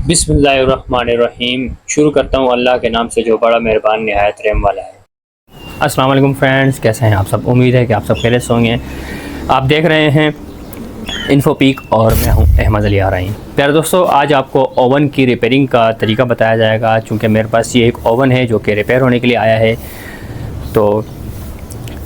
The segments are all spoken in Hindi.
बिस्मिल्लाहिर्रहमानिर्रहीम। शुरू करता हूँ अल्लाह के नाम से जो बड़ा मेहरबान निहायत रहम वाला है। अस्सलाम वालेकुम फ्रेंड्स, कैसे हैं आप सब। उम्मीद है कि आप सब खैरियत से होंगे। आप देख रहे हैं इन्फोपीक और मैं हूँ अहमद अली आरई। प्यारे दोस्तों, आज आपको ओवन की रिपेयरिंग का तरीका बताया जाएगा। चूँकि मेरे पास ये एक ओवन है जो कि रिपेयर होने के लिए आया है। तो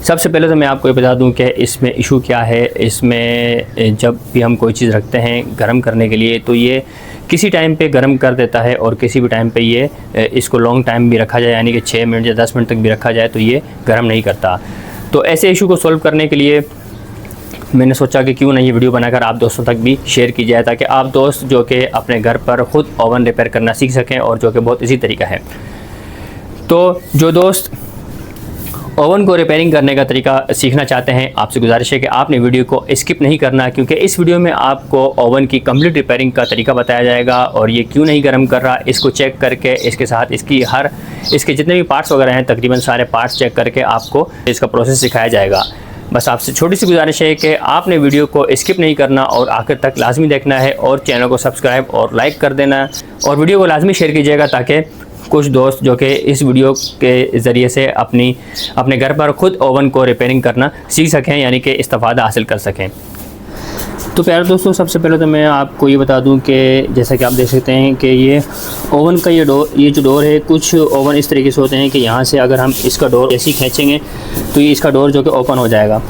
सबसे पहले तो मैं आपको ये बता दूं कि इसमें इशू क्या है। इसमें जब भी हम कोई चीज़ रखते हैं गर्म करने के लिए तो ये किसी टाइम पे गर्म कर देता है और किसी भी टाइम पे ये इसको लॉन्ग टाइम भी रखा जाए, यानी कि 6 मिनट या 10 मिनट तक भी रखा जाए तो ये गर्म नहीं करता। तो ऐसे इशू को सॉल्व करने के लिए मैंने सोचा कि क्यों ना ये वीडियो बनाकर आप दोस्तों तक भी शेयर की जाए, ताकि आप दोस्त जो कि अपने घर पर ख़ुद ओवन रिपेयर करना सीख सकें, और जो कि बहुत इजी तरीका है। तो जो दोस्त ओवन को रिपेयरिंग करने का तरीका सीखना चाहते हैं, आपसे गुजारिश है कि आपने वीडियो को स्किप नहीं करना, क्योंकि इस वीडियो में आपको ओवन की कंप्लीट रिपेयरिंग का तरीका बताया जाएगा। और ये क्यों नहीं गर्म कर रहा इसको चेक करके, इसके साथ इसके जितने भी पार्ट्स वगैरह हैं तकरीबन सारे पार्ट्स चेक करके आपको इसका प्रोसेस सिखाया जाएगा। बस आपसे छोटी सी गुजारिश है कि आपने वीडियो को स्किप नहीं करना और आखिर तक लाजमी देखना है, और चैनल को सब्सक्राइब और लाइक कर देना, और वीडियो को लाजमी शेयर कीजिएगा ताकि कुछ दोस्त जो कि इस वीडियो के ज़रिए से अपने घर पर ख़ुद ओवन को रिपेयरिंग करना सीख सकें, यानी कि इस्तेफ़ादा हासिल कर सकें। तो प्यारे दोस्तों, सबसे पहले तो मैं आपको ये बता दूं कि जैसा कि आप देख सकते हैं कि ये ओवन का ये जो डोर है, कुछ ओवन इस तरीके से होते हैं कि यहाँ से अगर हम इसका डोर ऐसे ही खींचेंगे तो ये इसका डोर जो कि ओपन हो जाएगा।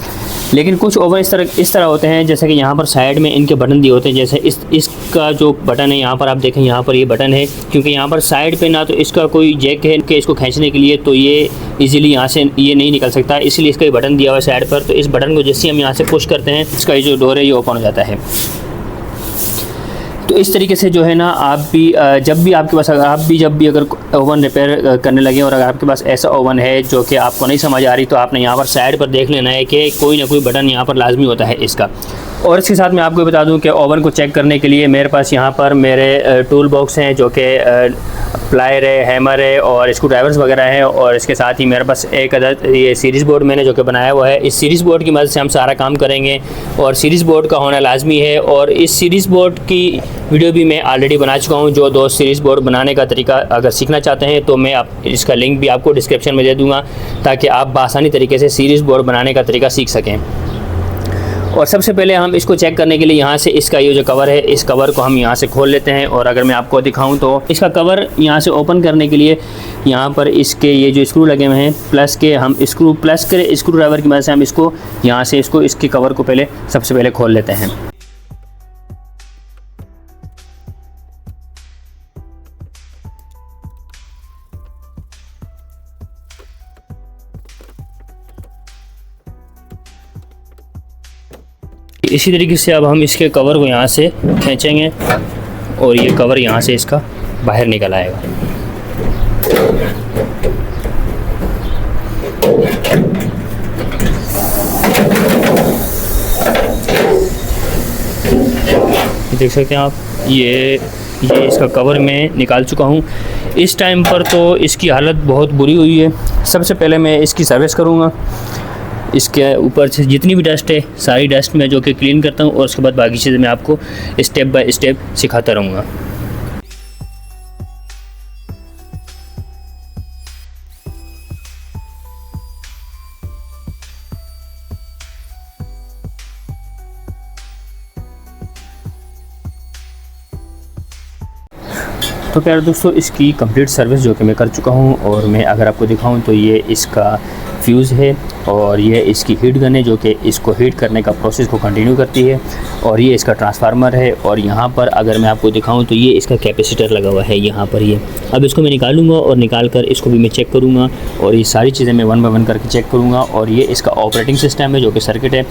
लेकिन कुछ ओवन इस तरह होते हैं, जैसे कि यहाँ पर साइड में इनके बटन दिए होते हैं। जैसे इसका जो बटन है यहाँ पर आप देखें, यहाँ पर ये बटन है, क्योंकि यहाँ पर साइड पे ना तो इसका कोई जैक है कि इसको खींचने के लिए, तो ये इजीली यहाँ से ये नहीं निकल सकता, इसलिए इसका ये बटन दिया हुआ है साइड पर। तो इस बटन को जैसे हम यहाँ से पुश करते हैं, इसका ये जो डोर है ये ओपन हो जाता है। तो इस तरीके से जो है ना, आप भी जब भी आपके पास जब भी अगर ओवन रिपेयर करने लगे और अगर आपके पास ऐसा ओवन है जो कि आपको नहीं समझ आ रही, तो आपने यहाँ पर साइड पर देख लेना है कि कोई ना कोई बटन यहाँ पर लाजमी होता है इसका। और इसके साथ मैं आपको बता दूं कि ओवन को चेक करने के लिए मेरे पास यहाँ पर मेरे टूल बॉक्स हैं, जो कि प्लायर है, हैमर है और स्क्रू ड्राइवर्स वगैरह हैं। और इसके साथ ही मेरे पास एक अदद ये सीरीज़ बोर्ड मैंने जो कि बनाया हुआ है। इस सीरीज़ बोर्ड की मदद से हम सारा काम करेंगे, और सीरीज़ बोर्ड का होना लाजमी है। और इस सीरीज़ बोर्ड की वीडियो भी मैं ऑलरेडी बना चुका हूँ। जो दोस्त सीरीज़ बोर्ड बनाने का तरीका अगर सीखना चाहते हैं तो मैं इसका लिंक भी आपको डिस्क्रिप्शन में दे दूँगा, ताकि आप बआसानी तरीके से सीरीज़ बोर्ड बनाने का तरीका सीख सकें। और सबसे पहले हम इसको चेक करने के लिए यहाँ से इसका ये जो कवर है, इस कवर को हम यहाँ से खोल लेते हैं। और अगर मैं आपको दिखाऊं तो इसका कवर यहाँ से ओपन करने के लिए यहाँ पर इसके ये जो स्क्रू लगे हुए हैं प्लस के स्क्रू ड्राइवर की मदद से हम इसको यहाँ से इसके कवर को सबसे पहले खोल लेते हैं। इसी तरीके से अब हम इसके कवर को यहाँ से खींचेंगे और ये कवर यहाँ से इसका बाहर निकल आएगा। देख सकते हैं आप, ये इसका कवर मैं निकाल चुका हूँ। इस टाइम पर तो इसकी हालत बहुत बुरी हुई है। सबसे पहले मैं इसकी सर्विस करूँगा। इसके ऊपर से जितनी भी डस्ट है सारी डस्ट मैं जो कि क्लीन करता हूँ, और उसके बाद बाकी चीज़ें मैं आपको स्टेप बाय स्टेप सिखाता रहूँगा। तो प्यारे दोस्तों, इसकी कंप्लीट सर्विस जो कि मैं कर चुका हूँ, और मैं अगर आपको दिखाऊँ तो ये इसका फ्यूज़ है, और ये इसकी हीट गन है जो कि इसको हीट करने का प्रोसेस को कंटिन्यू करती है, और ये इसका ट्रांसफार्मर है। और यहाँ पर अगर मैं आपको दिखाऊं तो ये इसका कैपेसिटर लगा हुआ है यहाँ पर। ये अब इसको मैं निकालूंगा और निकाल कर इसको भी मैं चेक करूँगा, और ये सारी चीज़ें मैं 1 बाय 1 करके चेक करूँगा। और ये इसका ऑपरेटिंग सिस्टम है जो कि सर्किट है।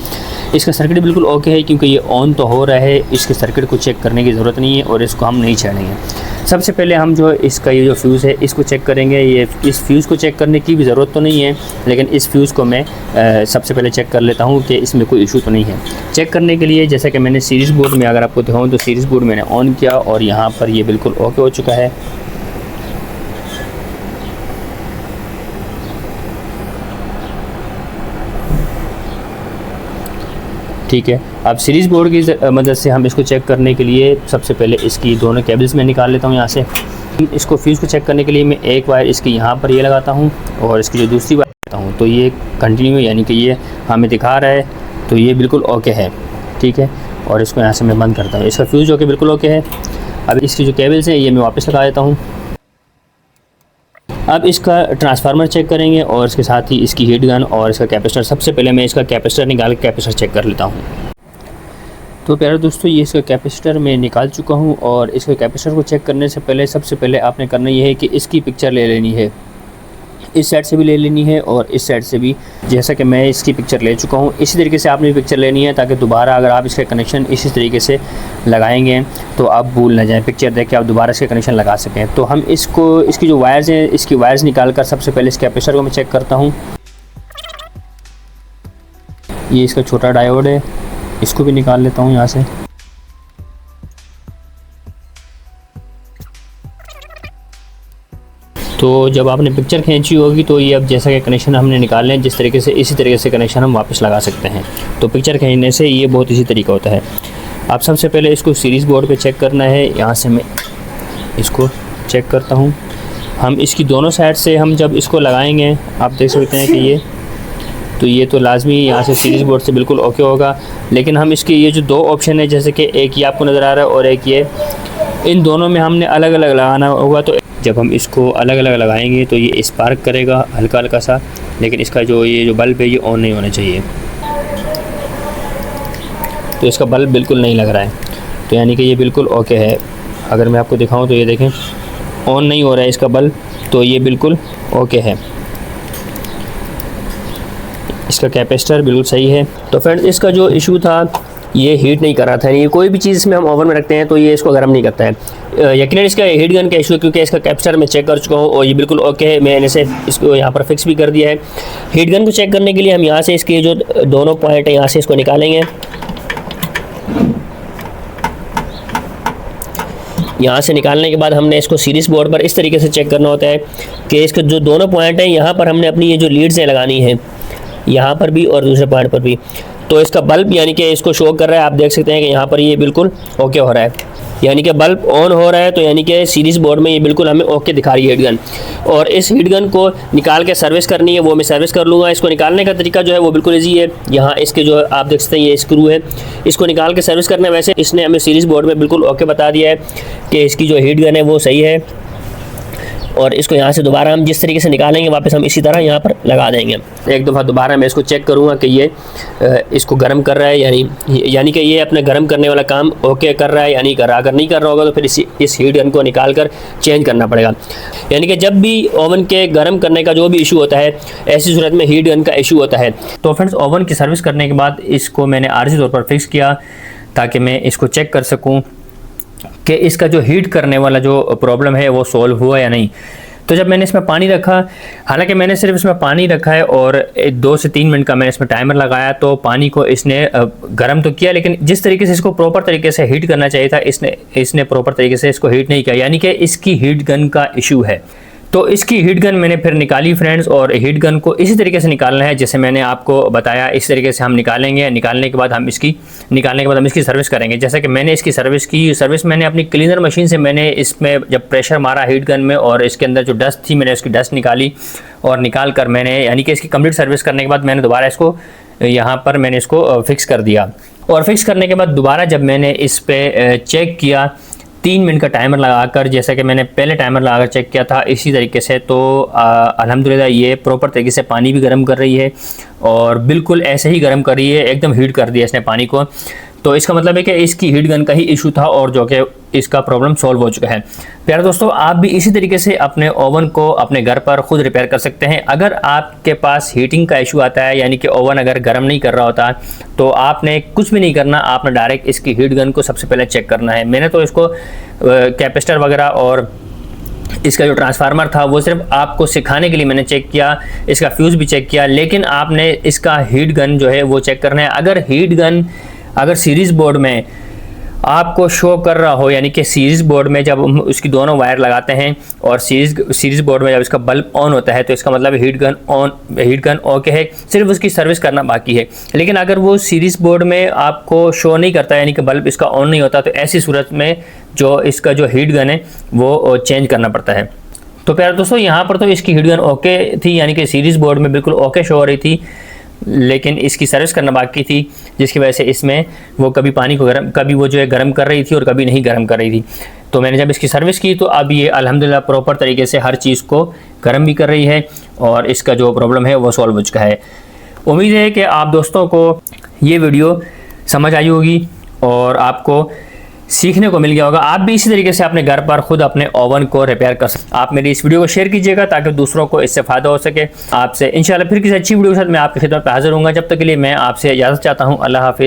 इसका सर्किट बिल्कुल ओके है, क्योंकि ये ऑन तो हो रहा है, इसके सर्किट को चेक करने की ज़रूरत नहीं है, और इसको हम नहीं छेड़ेंगे। सबसे पहले हम जो इसका ये जो फ्यूज़ है इसको चेक करेंगे। ये इस फ्यूज़ को चेक करने की भी ज़रूरत तो नहीं है, लेकिन इस फ्यूज़ को मैं सबसे पहले चेक कर लेता हूँ कि इसमें कोई इशू तो नहीं है। चेक करने के लिए जैसे कि मैंने सीरीज़ बोर्ड में अगर आपको दिखाऊँ तो सीरीज़ बोर्ड मैंने ऑन किया, और यहाँ पर ये बिल्कुल ओके हो चुका है। ठीक है। अब सीरीज़ बोर्ड की मदद से हम इसको चेक करने के लिए सबसे पहले इसकी दोनों केबल्स में निकाल लेता हूँ यहाँ से। इसको फ्यूज़ को चेक करने के लिए मैं एक वायर इसकी यहाँ पर ये लगाता हूँ और इसकी जो दूसरी वायर लगाता हूँ तो ये कंटिन्यू, यानी कि ये हमें दिखा रहा है तो ये बिल्कुल ओके है, ठीक है। और इसको यहाँ से मैं बंद करता हूँ। इसका फ्यूज़ ओके बिल्कुल ओके है। अब इसकी जो केबल्स हैं ये मैं वापस लगा देता हूँ। अब इसका ट्रांसफार्मर चेक करेंगे और इसके साथ ही इसकी हीट गन और इसका कैपेसिटर। सबसे पहले मैं इसका कैपेसिटर निकाल के कैपेसिटर चेक कर लेता हूँ। तो प्यारे दोस्तों, ये इसका कैपेसिटर मैं निकाल चुका हूँ और इसके कैपेसिटर को चेक करने से पहले सबसे पहले आपने करना ये है कि इसकी पिक्चर ले लेनी है। इस साइड से भी ले लेनी है और इस साइड से भी। जैसा कि मैं इसकी पिक्चर ले चुका हूँ, इसी तरीके से आपने पिक्चर लेनी है ताकि दोबारा अगर आप इसका कनेक्शन इसी तरीके से लगाएंगे तो आप भूल ना जाएं। पिक्चर देख के आप दोबारा इसका कनेक्शन लगा सकें। तो हम इसकी जो वायर्स हैं, इसकी वायर्स निकाल कर सबसे पहले इस कैपेसिटर को मैं चेक करता हूँ। ये इसका छोटा डायोड है, इसको भी निकाल लेता हूँ यहाँ से। तो जब आपने पिक्चर खींची होगी तो ये अब जैसा कि कनेक्शन हमने निकालने हैं जिस तरीके से, इसी तरीके से कनेक्शन हम वापस लगा सकते हैं। तो पिक्चर खींचने से ये बहुत इसी तरीका होता है। आप सबसे पहले इसको सीरीज़ बोर्ड पे चेक करना है। यहाँ से मैं इसको चेक करता हूँ। हम इसकी दोनों साइड से हम जब इसको लगाएंगे आप देख सकते हैं कि ये तो लाजमी यहाँ से सीरीज़ बोर्ड से बिल्कुल ओके होगा। लेकिन हम इसके ये जो दो ऑप्शन है, जैसे कि एक ये आपको नज़र आ रहा है और एक ये, इन दोनों में हमने अलग अलग लगाना होगा। तो जब हम इसको अलग अलग लगाएंगे तो ये स्पार्क करेगा हल्का हल्का सा, लेकिन इसका ये जो बल्ब है ये ऑन नहीं होना चाहिए। तो इसका बल्ब बिल्कुल नहीं लग रहा है, तो यानी कि ये बिल्कुल ओके है। अगर मैं आपको दिखाऊं तो ये देखें ऑन नहीं हो रहा है इसका बल्ब, तो ये बिल्कुल ओके है। इसका कैपेसिटर बिल्कुल सही है। तो फ्रेंड्स, इसका जो इशू था ये हीट नहीं कर रहा था। ये कोई भी चीज़ इसमें हम ओवन में रखते हैं तो ये इसको गर्म नहीं करता है। यकीनन इसका हीट गन का इशू है, क्योंकि इसका कैपेसिटर मैं चेक कर चुका हूँ और ये बिल्कुल ओके है। मैंने इसे इसको यहाँ पर फिक्स भी कर दिया है। हीट गन को चेक करने के लिए हम यहाँ से इसके जो दोनों पॉइंट है यहाँ से इसको निकालेंगे। यहाँ से निकालने के बाद हमने इसको सीरीज़ बोर्ड पर इस तरीके से चेक करना होता है कि इसके जो दोनों पॉइंट हैं यहाँ पर हमने अपनी ये जो लीड्स हैं लगानी है, यहाँ पर भी और दूसरे पॉइंट पर भी। तो इसका बल्ब यानी कि इसको शो कर रहा है, आप देख सकते हैं कि यहाँ पर ये बिल्कुल ओके हो रहा है, यानी कि बल्ब ऑन हो रहा है। तो यानी कि सीरीज़ बोर्ड में ये बिल्कुल हमें ओके दिखा रही है हीट गन। और इस हीट गन को निकाल के सर्विस करनी है, वो मैं सर्विस कर लूँगा। इसको निकालने का तरीका जो है वो बिल्कुल ईजी है। यहाँ इसके जो आप देख सकते हैं ये स्क्रू है, इसको निकाल के सर्विस करना है। वैसे इसने हमें सीरीज़ बोर्ड में बिल्कुल ओके बता दिया है कि इसकी जो हीट गन है वो सही है। और इसको यहाँ से दोबारा हम जिस तरीके से निकालेंगे वापस हम इसी तरह यहाँ पर लगा देंगे। एक दफ़ा दोबारा मैं इसको चेक करूँगा कि ये इसको गर्म कर रहा है, यानी कि ये अपने गर्म करने वाला काम ओके कर रहा है या नहीं कर रहा। अगर नहीं कर रहा होगा तो फिर इस हीट गन को निकाल कर चेंज करना पड़ेगा। यानी कि जब भी ओवन के गर्म करने का जो भी इशू होता है, ऐसी सूरत में हीट गन का इशू होता है। तो फ्रेंड्स, ओवन की सर्विस करने के बाद इसको मैंने आर्जी तौर पर फिक्स किया ताकि मैं इसको चेक कर सकूँ कि इसका जो हीट करने वाला जो प्रॉब्लम है वो सॉल्व हुआ या नहीं। तो जब मैंने इसमें पानी रखा, हालांकि मैंने सिर्फ इसमें पानी रखा है और 2 से 3 मिनट का मैंने इसमें टाइमर लगाया, तो पानी को इसने गर्म तो किया, लेकिन जिस तरीके से इसको प्रॉपर तरीके से हीट करना चाहिए था इसने प्रॉपर तरीके से इसको हीट नहीं किया, यानी कि इसकी हीट गन का इशू है। तो इसकी हीट गन मैंने फिर निकाली फ्रेंड्स, और हीट गन को इसी तरीके से निकालना है जैसे मैंने आपको बताया। इस तरीके से हम निकालेंगे। निकालने के बाद हम इसकी सर्विस करेंगे। जैसे कि मैंने इसकी सर्विस मैंने अपनी क्लीनर मशीन से मैंने इसमें जब प्रेशर मारा हीट गन में और इसके अंदर जो डस्ट थी मैंने उसकी डस्ट निकाली, और निकाल कर मैंने यानी कि इसकी कंप्लीट सर्विस करने के बाद मैंने दोबारा इसको यहाँ पर मैंने इसको फिक्स कर दिया। और फिक्स करने के बाद दोबारा जब मैंने इस पर चेक किया 3 मिनट का टाइमर लगाकर, जैसा कि मैंने पहले टाइमर लगाकर चेक किया था इसी तरीके से, तो अल्हम्दुलिल्लाह ये प्रॉपर तरीके से पानी भी गर्म कर रही है और बिल्कुल ऐसे ही गर्म कर रही है, एकदम हीट कर दिया इसने पानी को। तो इसका मतलब है कि इसकी हीट गन का ही इशू था और जो कि इसका प्रॉब्लम सॉल्व हो चुका है। प्यारे दोस्तों, आप भी इसी तरीके से अपने ओवन को अपने घर पर खुद रिपेयर कर सकते हैं। अगर आपके पास हीटिंग का इशू आता है, यानी कि ओवन अगर गर्म नहीं कर रहा होता, तो आपने कुछ भी नहीं करना, आपने डायरेक्ट इसकी हीट गन को सबसे पहले चेक करना है। मैंने तो इसको कैपेसिटर वगैरह और इसका जो ट्रांसफार्मर था वो सिर्फ आपको सिखाने के लिए मैंने चेक किया, इसका फ्यूज़ भी चेक किया, लेकिन आपने इसका हीट गन जो है वो चेक करना है। अगर सीरीज़ बोर्ड में आपको शो कर रहा हो, यानी कि सीरीज़ बोर्ड में जब हम उसकी दोनों वायर लगाते हैं और सीरीज़ बोर्ड में जब इसका बल्ब ऑन होता है तो इसका मतलब हीट गन ओके है, सिर्फ उसकी सर्विस करना बाकी है। लेकिन अगर वो सीरीज़ बोर्ड में आपको शो नहीं करता, यानी कि बल्ब इसका ऑन नहीं होता, तो ऐसी सूरत में जो इसका जो हीट गन है वो चेंज करना पड़ता है। तो प्यारे दोस्तों, यहाँ पर तो इसकी हीट गन ओके थी, यानी कि सीरीज़ बोर्ड में बिल्कुल ओके शो हो रही थी, लेकिन इसकी सर्विस करना बाकी थी, जिसकी वजह से इसमें वो कभी पानी को कभी वो जो है गर्म कर रही थी और कभी नहीं गर्म कर रही थी। तो मैंने जब इसकी सर्विस की तो अब ये अल्हम्दुलिल्लाह प्रॉपर तरीके से हर चीज़ को गर्म भी कर रही है और इसका जो प्रॉब्लम है वो सॉल्व हो चुका है। उम्मीद है कि आप दोस्तों को ये वीडियो समझ आई होगी और आपको सीखने को मिल गया होगा। आप भी इसी तरीके से अपने घर पर खुद अपने ओवन को रिपेयर कर सकते। आप मेरी इस वीडियो को शेयर कीजिएगा ताकि दूसरों को इससे फ़ायदा हो सके। आपसे इंशाल्लाह फिर किसी अच्छी वीडियो के साथ मैं आपकी खिदमत पर हाजिर होऊंगा। जब तक के लिए मैं आपसे इजाज़त चाहता हूँ। अल्लाह हाफिज़।